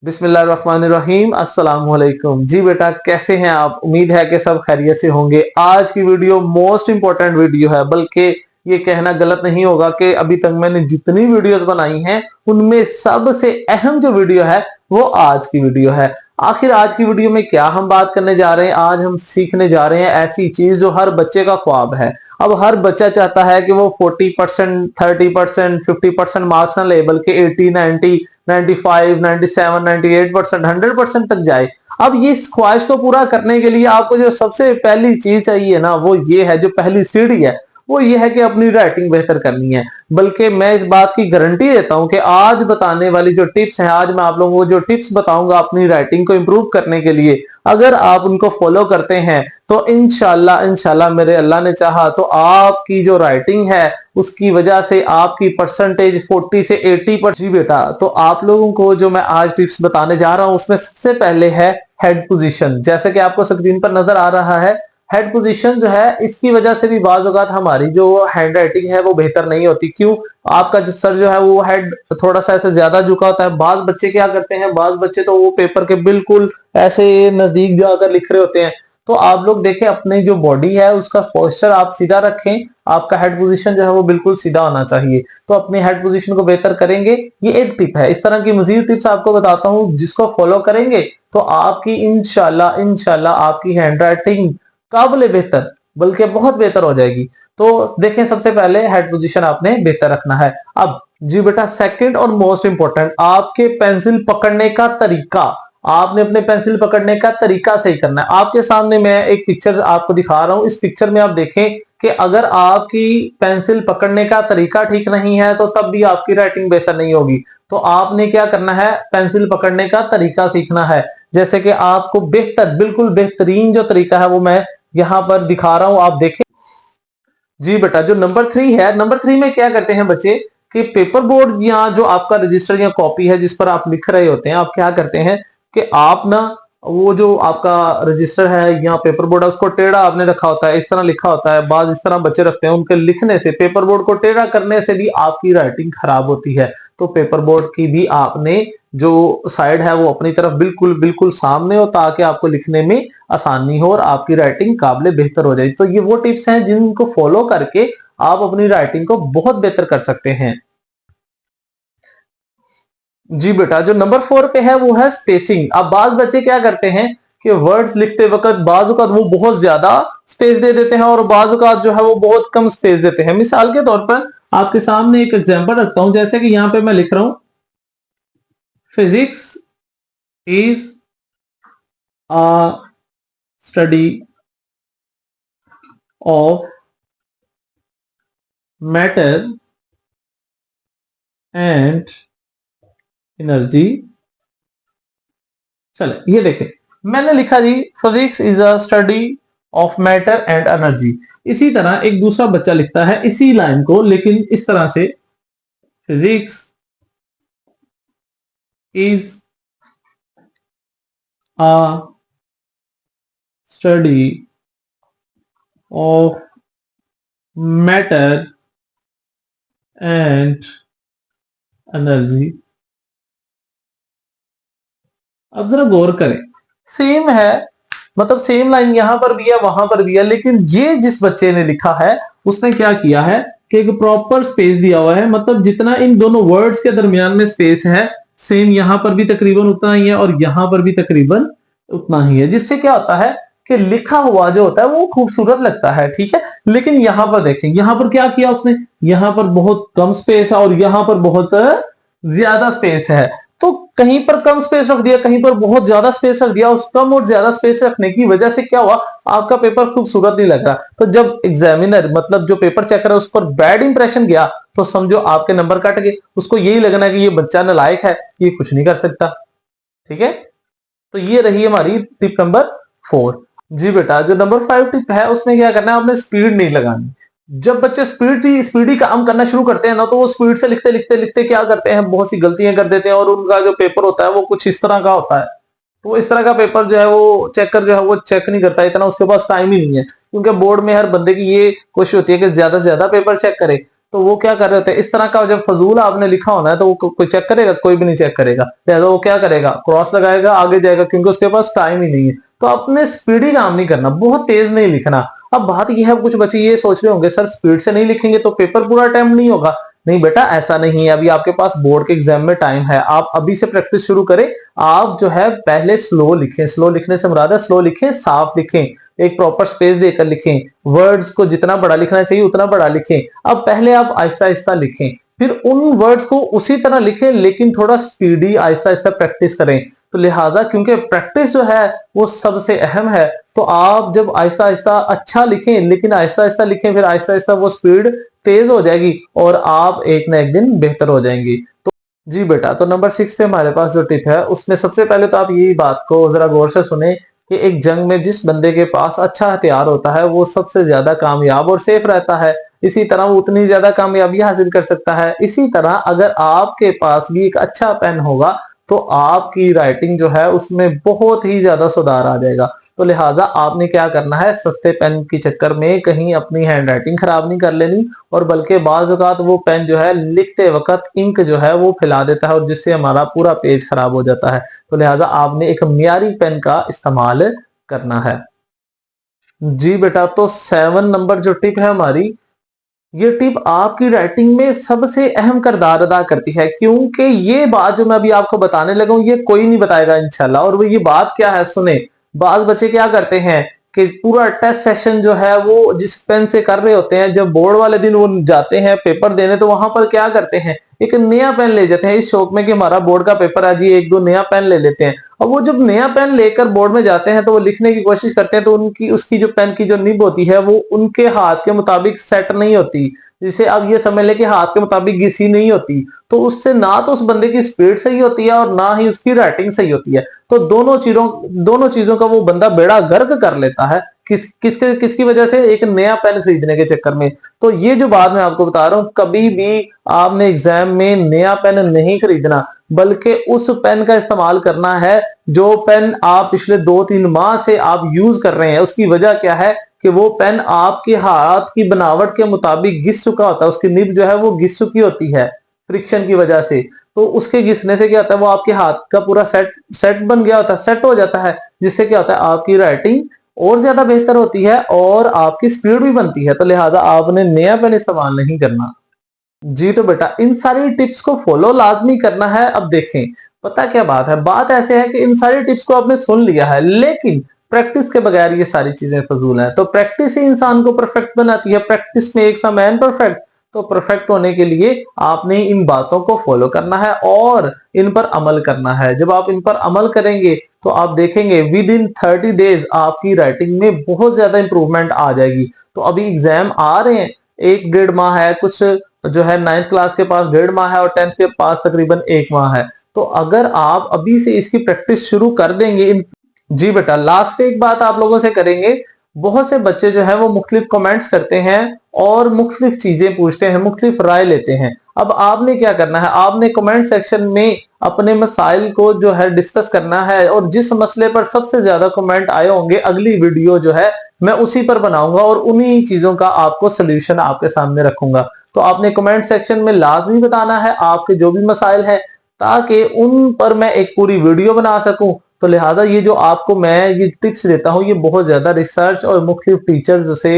बिस्मिल्लाहिर्रहमानिर्रहीम अस्सलाम वालेकुम। जी बेटा, कैसे हैं आप? उम्मीद है कि सब खैरियत से होंगे। आज की वीडियो मोस्ट इंपॉर्टेंट वीडियो है, बल्कि ये कहना गलत नहीं होगा कि अभी तक मैंने जितनी वीडियोस बनाई हैं उनमें सबसे अहम जो वीडियो है वो आज की वीडियो है। आखिर आज की वीडियो में क्या हम बात करने जा रहे हैं? आज हम सीखने जा रहे हैं ऐसी चीज जो हर बच्चे का ख्वाब है। अब हर बच्चा चाहता है कि वो 40%, 30%, 50% मार्क्स ना ले, बल्कि 80, 90, 95, 97, 98%, 100% तक जाए। अब ये इस ख्वाहिश को पूरा करने के लिए आपको जो सबसे पहली चीज चाहिए ना, वो ये है, जो पहली सीढ़ी है वो ये है कि अपनी राइटिंग बेहतर करनी है। बल्कि मैं इस बात की गारंटी देता हूं कि आज बताने वाली जो टिप्स हैं, आज मैं आप लोगों को जो टिप्स बताऊंगा अपनी राइटिंग को इंप्रूव करने के लिए, अगर आप उनको फॉलो करते हैं तो इंशाल्लाह इंशाल्लाह मेरे अल्लाह ने चाहा तो आपकी जो राइटिंग है उसकी वजह से आपकी परसेंटेज 40 से 80%। जी बेटा, तो आप लोगों को जो मैं आज टिप्स बताने जा रहा हूं उसमें सबसे पहले है हेड पोजीशन। जैसे कि आपको स्क्रीन पर नजर आ रहा है, हेड पोजीशन जो है, इसकी वजह से भी बाज़ औक़ात हमारी जो हैंड राइटिंग है वो बेहतर नहीं होती। क्यों? आपका जो सर जो है वो हेड थोड़ा सा ऐसे ज्यादा झुका होता है। बाज बच्चे क्या करते हैं, बाज बच्चे तो वो पेपर के बिल्कुल ऐसे नजदीक जाकर लिख रहे होते हैं। तो आप लोग देखें, अपनी जो बॉडी है उसका पोस्चर आप सीधा रखें। आपका हेड पोजीशन जो है वो बिल्कुल सीधा होना चाहिए। तो अपनी हेड पोजीशन को बेहतर करेंगे, ये एक टिप है। इस तरह की मजीद टिप्स आपको बताता हूं, जिसको फॉलो करेंगे तो आपकी इंशाल्लाह इंशाल्लाह आपकी हैंड राइटिंग काबिल बेहतर, बल्कि बहुत बेहतर हो जाएगी। तो देखें, सबसे पहले हेड पोजीशन आपने बेहतर रखना है। अब जी बेटा, सेकंड और मोस्ट इंपॉर्टेंट, आपके पेंसिल पकड़ने का तरीका। आपने अपने पेंसिल पकड़ने का तरीका सही करना है। आपके सामने मैं एक पिक्चर आपको दिखा रहा हूं। इस पिक्चर में आप देखें कि अगर आपकी पेंसिल पकड़ने का तरीका ठीक नहीं है तो तब भी आपकी राइटिंग बेहतर नहीं होगी। तो आपने क्या करना है, पेंसिल पकड़ने का तरीका सीखना है। जैसे कि आपको बेहतर, बिल्कुल बेहतरीन जो तरीका है वो मैं यहां पर दिखा रहा हूं, आप देखें। जी बेटा, जो नंबर 3 है, नंबर 3 में क्या करते हैं बच्चे कि पेपर बोर्ड या जो आपका रजिस्टर या कॉपी है जिस पर आप लिख रहे होते हैं, आप क्या करते हैं कि आप ना वो जो आपका रजिस्टर है या पेपर बोर्ड है उसको टेढ़ा आपने रखा होता है, इस तरह लिखा होता है। बाद इस तरह बच्चे रखते हैं, उनके लिखने से, पेपर बोर्ड को टेढ़ा करने से भी आपकी राइटिंग खराब होती है। तो पेपर बोर्ड की भी आपने जो साइड है वो अपनी तरफ बिल्कुल बिल्कुल सामने हो, ताकि आपको लिखने में आसानी हो और आपकी राइटिंग काबिल बेहतर हो जाए। तो ये वो टिप्स हैं जिनको फॉलो करके आप अपनी राइटिंग को बहुत बेहतर कर सकते हैं। जी बेटा, जो नंबर 4 पे है वो है स्पेसिंग। अब बाज बच्चे क्या करते हैं कि वर्ड्स लिखते वक्त बाजू का वो बहुत ज्यादा स्पेस दे देते हैं और बाजू का जो है वो बहुत कम स्पेस देते हैं। मिसाल के तौर पर आपके सामने एक एग्जांपल रखता हूं, जैसे कि यहां पे मैं लिख रहा हूं, physics is a study of matter and energy. चले, ये देखें, मैंने लिखा जी, physics is a study of matter and energy. इसी तरह एक दूसरा बच्चा लिखता है इसी लाइन को, लेकिन इस तरह से, physics is a study of matter and energy. अब जरा गौर करें, सेम है, मतलब सेम लाइन यहां पर भी है वहां पर भी है, लेकिन ये जिस बच्चे ने लिखा है उसने क्या किया है कि एक प्रॉपर स्पेस दिया हुआ है। मतलब जितना इन दोनों वर्ड्स के दरमियान में स्पेस है, सेम यहां पर भी तकरीबन उतना ही है और यहां पर भी तकरीबन उतना ही है। जिससे क्या होता है कि लिखा हुआ जो होता है वो खूबसूरत लगता है, ठीक है। लेकिन यहां पर देखें, यहां पर क्या किया उसने, यहां पर बहुत कम स्पेस है और यहां पर बहुत ज्यादा स्पेस है। तो कहीं पर कम स्पेस रख दिया, कहीं पर बहुत ज्यादा स्पेस रख दिया। उस कम और ज्यादा स्पेस रखने की वजह से क्या हुआ, आपका पेपर खूबसूरत नहीं लग रहा। तो जब एग्जामिनर, मतलब जो पेपर चेकर है, उस पर बैड इंप्रेशन गया तो समझो आपके नंबर कट गए। उसको यही लगना कि ये बच्चा नालायक है, ये कुछ नहीं कर सकता, ठीक है। तो ये रही हमारी टिप नंबर 4। जी बेटा, जो नंबर 5 टिप है उसमें क्या करना है, आपने स्पीड नहीं लगानी। जब बच्चे स्पीडी काम करना शुरू करते हैं ना, तो वो स्पीड से लिखते लिखते लिखते क्या करते हैं, बहुत सी गलतियां कर देते हैं और उनका जो पेपर होता है वो कुछ इस तरह का होता है। तो इस तरह का पेपर जो है वो चेकर जो है वो चेक नहीं करता, इतना उसके पास टाइम ही नहीं है। क्योंकि बोर्ड में हर बंदे की ये कोशिश होती है कि ज्यादा से ज्यादा पेपर चेक करे। तो वो क्या कर रहे होते हैं, इस तरह का जब फजूल आपने लिखा होना है तो वो कोई चेक करेगा? कोई भी नहीं चेक करेगा। लिहाजा वो क्या करेगा, क्रॉस लगाएगा, आगे जाएगा, क्योंकि उसके पास टाइम ही नहीं है। तो अपने स्पीडी काम नहीं करना, बहुत तेज नहीं लिखना। अब बात यह है, कुछ बच्चे ये सोच रहे होंगे सर स्पीड से नहीं लिखेंगे तो पेपर पूरा अटेम्प्ट नहीं होगा। नहीं बेटा, ऐसा नहीं है। अभी आपके पास बोर्ड के एग्जाम में टाइम है, आप अभी से प्रैक्टिस शुरू करें। आप जो है पहले स्लो लिखें। स्लो लिखने से मुराद है स्लो लिखें, साफ लिखें, एक प्रॉपर स्पेस देकर लिखें, वर्ड्स को जितना बड़ा लिखना चाहिए उतना बड़ा लिखें। अब पहले आप आहिस्ता आहिस्ता लिखें, फिर उन वर्ड्स को उसी तरह लिखें, लेकिन थोड़ा स्पीडी आहिस्ता आहिस्ता प्रैक्टिस करें। तो लिहाजा क्योंकि प्रैक्टिस जो है वो सबसे अहम है, तो आप जब आहिस्ता आहिस्ता अच्छा लिखें, लेकिन आहिस्ता आहिस्ता लिखें, फिर आहिस्ता आहिस्ता वो स्पीड तेज हो जाएगी और आप एक ना एक दिन बेहतर हो जाएंगे। तो जी बेटा, तो नंबर 6 पे हमारे पास जो टिप है उसमें सबसे पहले तो आप यही बात को जरा गौर से सुने कि एक जंग में जिस बंदे के पास अच्छा हथियार होता है वो सबसे ज्यादा कामयाब और सेफ रहता है। इसी तरह वो उतनी ज्यादा कामयाबी हासिल कर सकता है। इसी तरह अगर आपके पास भी एक अच्छा पेन होगा तो आपकी राइटिंग जो है उसमें बहुत ही ज्यादा सुधार आ जाएगा। तो लिहाजा आपने क्या करना है, सस्ते पेन के चक्कर में कहीं अपनी हैंड राइटिंग खराब नहीं कर लेनी, और बल्कि बाज़ औक़ात वो पेन जो है लिखते वक्त इंक जो है वो फैला देता है और जिससे हमारा पूरा पेज खराब हो जाता है। तो लिहाजा आपने एक मियारी पेन का इस्तेमाल करना है। जी बेटा, तो 7 नंबर जो टिप है हमारी, ये टिप आपकी राइटिंग में सबसे अहम किरदार अदा करती है, क्योंकि ये बात जो मैं अभी आपको बताने लगा हूं ये कोई नहीं बताएगा इंशाल्लाह। और वो ये बात क्या है सुने। बाज बच्चे क्या करते हैं कि पूरा टेस्ट सेशन जो है वो जिस पेन से कर रहे होते हैं, जब बोर्ड वाले दिन वो जाते हैं पेपर देने तो वहां पर क्या करते हैं, एक नया पेन ले जाते हैं इस शौक में कि हमारा बोर्ड का पेपर है जी, एक दो नया पेन ले लेते हैं। और वो जब नया पेन लेकर बोर्ड में जाते हैं तो वो लिखने की कोशिश करते हैं तो उनकी उसकी जो पेन की जो निब होती है वो उनके हाथ के मुताबिक सेट नहीं होती, जिसे आप ये समझ लें कि हाथ के मुताबिक घिसी नहीं होती। तो उससे ना तो उस बंदे की स्पीड सही होती है और ना ही उसकी राइटिंग सही होती है। तो दोनों चीजों का वो बंदा बेड़ा गर्क कर लेता है किसकी वजह से, एक नया पेन खरीदने के चक्कर में। तो ये जो बात मैं आपको बता रहा हूं, कभी भी आपने एग्जाम में नया पेन नहीं खरीदना, बल्कि उस पेन का इस्तेमाल करना है जो पेन आप पिछले 2-3 माह से आप यूज कर रहे हैं। उसकी वजह क्या है कि वो पेन आपके हाथ की बनावट के मुताबिक घिस चुका होता है, उसकी निब जो है वो घिस चुकी होती है फ्रिक्शन की वजह से। तो उसके घिसने से क्या होता है, वो आपके हाथ का पूरा सेट बन गया होता है, सेट हो जाता है, जिससे क्या होता है आपकी राइटिंग और ज्यादा बेहतर होती है और आपकी स्पीड भी बनती है। तो लिहाजा आपने नया पेन इस्तेमाल नहीं करना। जी तो बेटा, इन सारी टिप्स को फॉलो लाजमी करना है। अब देखें, पता क्या बात है, बात ऐसे है कि इन सारी टिप्स को आपने सुन लिया है, लेकिन प्रैक्टिस के बगैर ये सारी चीजें फजूल है। तो प्रैक्टिस ही इंसान को परफेक्ट बनाती है। Practice makes a man perfect. तो परफेक्ट होने के लिए आपने इन बातों को फॉलो करना है और इन पर अमल करना है। जब आप इन पर अमल करेंगे तो आप देखेंगे विद इन 30 डेज आपकी राइटिंग में बहुत ज्यादा इंप्रूवमेंट आ जाएगी। तो अभी एग्जाम आ रहे हैं, 1-1.5 माह है, कुछ जो है 9th क्लास के पास 1.5 माह है और 10th के पास तकरीबन 1 माह है। तो अगर आप अभी से इसकी प्रैक्टिस शुरू कर देंगे जी बेटा, लास्ट पे एक बात आप लोगों से करेंगे। बहुत से बच्चे जो है वो मुख्तलिफ कमेंट्स करते हैं और मुख्तलिफ चीजें पूछते हैं, मुख्तलिफ राय लेते हैं। अब आपने क्या करना है, आपने कमेंट सेक्शन में अपने मसाइल को जो है डिस्कस करना है, और जिस मसले पर सबसे ज्यादा कमेंट आए होंगे अगली वीडियो जो है मैं उसी पर बनाऊंगा और उन्हीं चीजों का आपको सोल्यूशन आपके सामने रखूंगा। तो आपने कमेंट सेक्शन में लाजमी बताना है आपके जो भी मसाइल है, ताकि उन पर मैं एक पूरी वीडियो बना सकूं। तो लिहाजा ये जो आपको मैं ये टिप्स देता हूं, ये बहुत ज्यादा रिसर्च और मुख्तलिफ टीचर्स से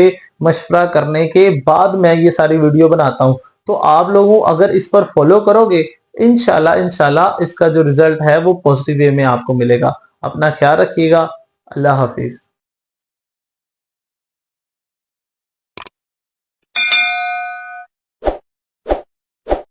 मशवरा करने के बाद मैं ये सारी वीडियो बनाता हूं। तो आप लोगों अगर इस पर फॉलो करोगे, इंशाल्लाह इसका जो रिजल्ट है वो पॉजिटिव वे में आपको मिलेगा। अपना ख्याल रखिएगा। अल्लाह हाफिज।